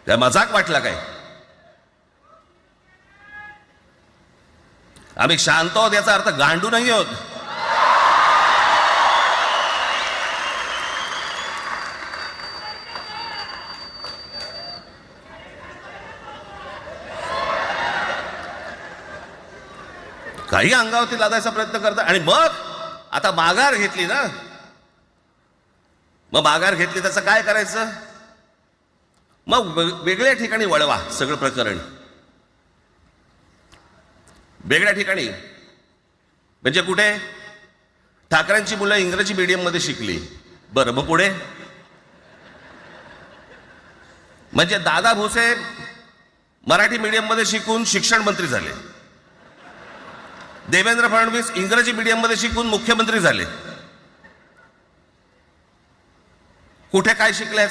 काय मजाक वाटला काय? आम्ही शांत आहोत याचा अर्थ गांडू नाही आहोत. काही अंगावरती लादायचा प्रयत्न करतात आणि मग आता माघार घेतली ना, मग माघार घेतली त्याचं काय करायचं? मग वेगळ्या ठिकाणी वळवा सगळं प्रकरण, वेगळ्या ठिकाणी. म्हणजे कुठे? ठाकरेंची मुलं इंग्रजी मीडियम मध्ये शिकली, बरं मग पुढे? म्हणजे दादा भुसे मराठी मीडियम मध्ये शिकून शिक्षण मंत्री झाले, देवेंद्र फडणवीस इंग्रजी मीडियम मध्ये शिकून मुख्यमंत्री झाले. कुठे काय शिकले?